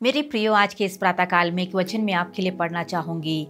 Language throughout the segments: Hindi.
मेरे प्रियो, आज के इस प्रातःकाल में एक वचन मैं आपके लिए पढ़ना चाहूंगी।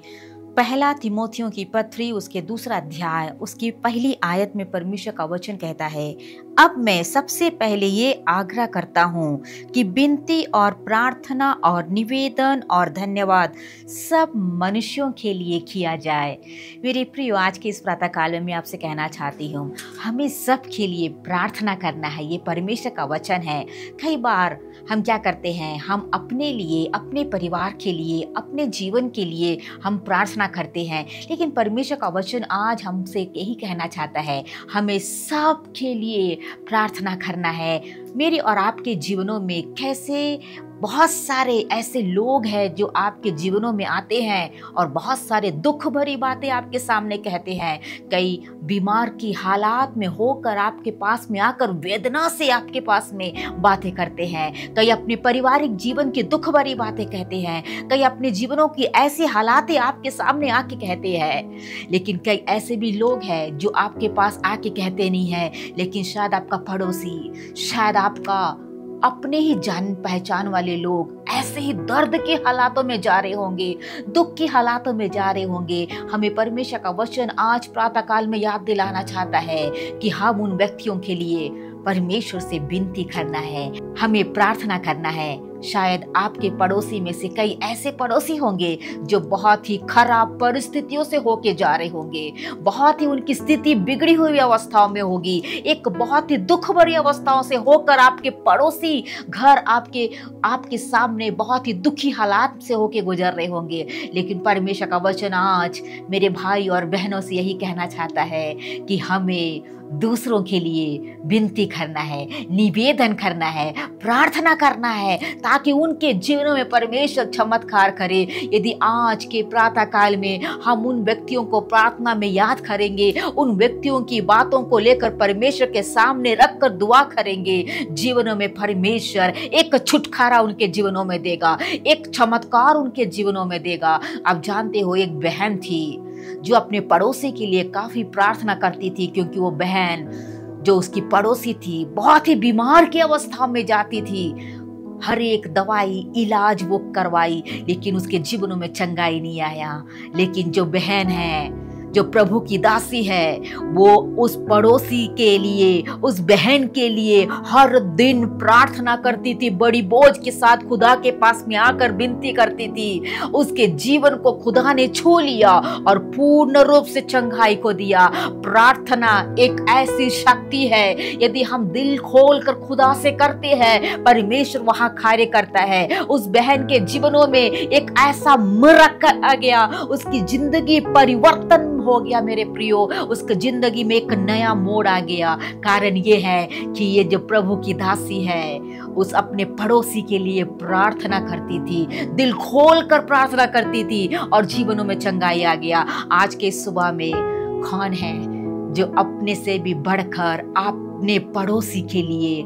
पहला तिमोथियों की पत्री, उसके दूसरा अध्याय, उसकी पहली आयत में परमेश्वर का वचन कहता है, अब मैं सबसे पहले ये आग्रह करता हूँ कि विनती और प्रार्थना और निवेदन और धन्यवाद सब मनुष्यों के लिए किया जाए। मेरे प्रियो, आज के इस प्रातःकाल में मैं आपसे कहना चाहती हूँ, हमें सब के लिए प्रार्थना करना है। ये परमेश्वर का वचन है। कई बार हम क्या करते हैं, हम अपने लिए, अपने परिवार के लिए, अपने जीवन के लिए हम प्रार्थना करते हैं, लेकिन परमेश्वर का वचन आज हमसे यही कहना चाहता है, हमें सब के लिए प्रार्थना करना है। मेरे और आपके जीवनों में कैसे बहुत सारे ऐसे लोग हैं जो आपके जीवनों में आते हैं और बहुत सारे दुख भरी बातें आपके सामने कहते हैं। कई बीमार की हालात में होकर आपके पास में आकर वेदना से आपके पास में बातें करते हैं। कई अपने पारिवारिक जीवन की दुख भरी बातें कहते हैं। कई अपने जीवनों की ऐसी हालातें आपके सामने आके कहते हैं। लेकिन कई ऐसे भी लोग हैं जो आपके पास आके कहते नहीं हैं, लेकिन शायद आपका पड़ोसी, शायद आपका अपने ही जान पहचान वाले लोग ऐसे ही दर्द के हालातों में जा रहे होंगे, दुख के हालातों में जा रहे होंगे। हमें परमेश्वर का वचन आज प्रातःकाल में याद दिलाना चाहता है कि हम उन व्यक्तियों के लिए परमेश्वर से विनती करना है, हमें प्रार्थना करना है। शायद आपके पड़ोसी में से कई ऐसे पड़ोसी होंगे जो बहुत ही खराब परिस्थितियों से होके जा रहे होंगे, बहुत ही उनकी स्थिति बिगड़ी हुई अवस्थाओं में होगी, एक बहुत ही दुख भरी अवस्थाओं से होकर आपके पड़ोसी घर आपके सामने बहुत ही दुखी हालात से होके गुजर रहे होंगे। लेकिन परमेश्वर का वचन आज मेरे भाई और बहनों से यही कहना चाहता है कि हमें दूसरों के लिए विनती करना है, निवेदन करना है, प्रार्थना करना है, ताकि उनके जीवनों में परमेश्वर चमत्कार करे। यदि आज के प्रातः काल में हम उन व्यक्तियों को प्रार्थना में याद करेंगे, उन व्यक्तियों की बातों को लेकर परमेश्वर के सामने रखकर दुआ करेंगे, जीवनों में परमेश्वर एक छुटकारा उनके जीवनों में देगा, एक चमत्कार उनके जीवनों में देगा। आप जानते हो, एक बहन थी जो अपने पड़ोसी के लिए काफी प्रार्थना करती थी, क्योंकि वो बहन जो उसकी पड़ोसी थी बहुत ही बीमार की अवस्था में जाती थी। हर एक दवाई इलाज वो करवाई, लेकिन उसके जीवनों में चंगाई नहीं आया। लेकिन जो बहन है, जो प्रभु की दासी है, वो उस पड़ोसी के लिए, उस बहन के लिए हर दिन प्रार्थना करती थी, बड़ी बोझ के साथ खुदा के पास में आकर विनती करती थी। उसके जीवन को खुदा ने छू लिया और पूर्ण रूप से चंगाई को दिया। प्रार्थना एक ऐसी शक्ति है, यदि हम दिल खोलकर खुदा से करते हैं, परमेश्वर वहां कार्य करता है। उस बहन के जीवनों में एक ऐसा मिरेकल आ गया, उसकी जिंदगी परिवर्तन हो गया। मेरे प्रियो, उसकी जिंदगी में एक नया मोड़ आ गया। कारण ये है कि ये जो प्रभु की दासी है, उस अपने पड़ोसी के लिए प्रार्थना करती थी, दिल खोलकर प्रार्थना करती थी और जीवनों में चंगाई आ गया। आज के सुबह में कौन है जो अपने से भी बढ़कर अपने पड़ोसी के लिए,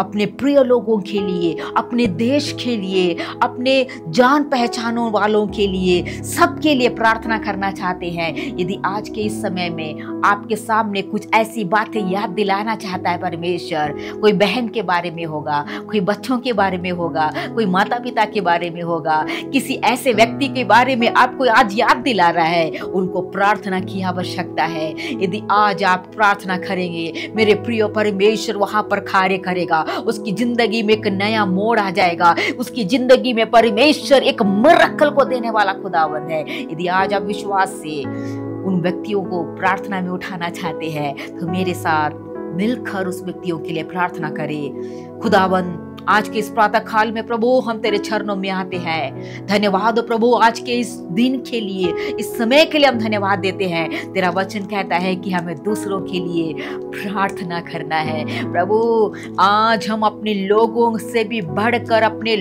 अपने प्रिय लोगों के लिए, अपने देश के लिए, अपने जान पहचानों वालों के लिए, सबके लिए प्रार्थना करना चाहते हैं? यदि आज के इस समय में आपके सामने कुछ ऐसी बातें याद दिलाना चाहता है परमेश्वर, कोई बहन के बारे में होगा, कोई बच्चों के बारे में होगा, कोई माता पिता के बारे में होगा, किसी ऐसे व्यक्ति के बारे में आपको आज याद दिला रहा है, उनको प्रार्थना की आवश्यकता है। यदि आज आप प्रार्थना करेंगे, मेरे प्रिय, परमेश्वर वहां पर कार्य करेगा। उसकी जिंदगी में एक नया मोड़ आ जाएगा। उसकी जिंदगी में परमेश्वर एक मिरेकल को देने वाला खुदावंद है। यदि आज आप विश्वास से उन व्यक्तियों को प्रार्थना में उठाना चाहते हैं, तो मेरे साथ मिलकर उस व्यक्तियों के लिए प्रार्थना करें। खुदावंद, आज के इस प्रातः काल में प्रभु हम तेरे चरणों में आते हैं। धन्यवाद प्रभु, आज के इस दिन के लिए, इस समय के लिए हम धन्यवाद देते हैं। तेरा वचन कहता है कि हमें दूसरों के लिए प्रार्थना करना है। प्रभु, आज हम अपने लोगों से भी बढ़कर अपने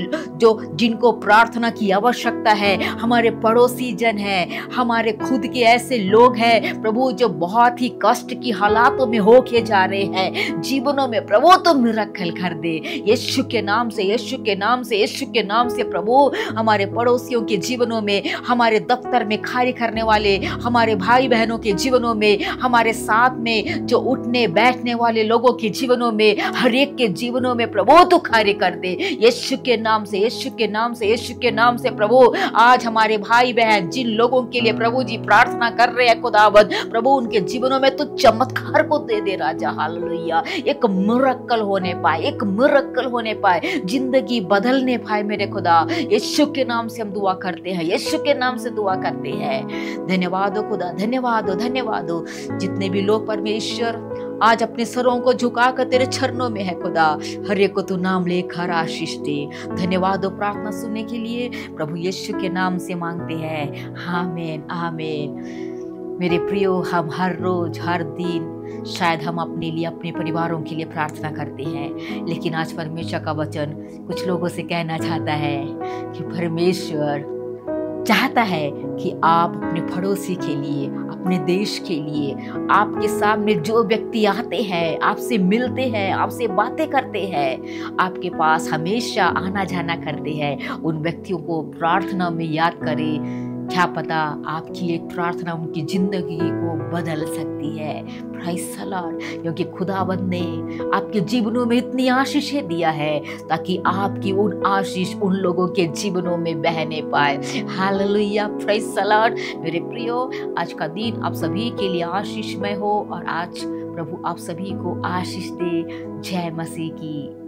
जिनको प्रार्थना की आवश्यकता है, हमारे पड़ोसी जन है, हमारे खुद के ऐसे लोग हैं प्रभु जो बहुत ही कष्ट की हालातों में होके जा रहे हैं जीवनों में, प्रभु तुम मिरेकल कर दे। यीशु के नाम से, यीशु के नाम से, यीशु के नाम से प्रभु हमारे पड़ोसियों के जीवनों में, हमारे दफ्तर में कार्य करने वाले हमारे भाई बहनों के जीवनों में, हमारे साथ में जो उठने बैठने वाले लोगों के जीवनों में, हर एक के जीवनों में प्रभु तू कार्य कर दे यीशु के नाम से, यीशु के नाम से, यीशु के नाम से। प्रभु आज हमारे भाई बहन जिन लोगों के लिए प्रभु जी प्रार्थना कर रहे हैं खुदावंद, प्रभु उनके जीवनों में तो चमत्कार को दे दे राजा, हालेलुया। एक मिरेकल होने पाए, एक मिरेकल होने पाए, जिंदगी बदलने पाए मेरे खुदा। यीशु के नाम से हम दुआ करते हैं, यीशु के नाम से दुआ करते हैं। धन्यवाद हो खुदा, धन्यवाद हो, धन्यवाद हो। जितने भी लोग परमेश्वर आज अपने सरों को झुकाकर तेरे चरणों में है खुदा, हर एक को तू नाम लेकर आशीष दे। धन्यवाद हो प्रार्थना सुनने के लिए, प्रभु यीशु के नाम से मांगते हैं, आमीन आमीन। मेरे प्रियो, हम हर रोज हर दिन शायद हम अपने लिए, अपने परिवारों के लिए प्रार्थना करते हैं, लेकिन आज परमेश्वर का वचन कुछ लोगों से कहना चाहता है कि परमेश्वर चाहता है कि आप अपने पड़ोसी के लिए, अपने देश के लिए, आपके सामने जो व्यक्ति आते हैं, आपसे मिलते हैं, आपसे बातें करते हैं, आपके पास हमेशा आना जाना करते हैं, उन व्यक्तियों को प्रार्थना में याद करें। क्या पता आपकी एक प्रार्थना उनकी जिंदगी को बदल सकती है। प्राइज द लॉर्ड, क्योंकि खुदावंद ने आपके जीवनों में इतनी आशीषें दिया है ताकि आपकी उन आशीष उन लोगों के जीवनों में बहने पाए। Hallelujah, praise the Lord. मेरे प्रियो, आज का दिन आप सभी के लिए आशीषमय हो और आज प्रभु आप सभी को आशीष दे। जय मसीह की।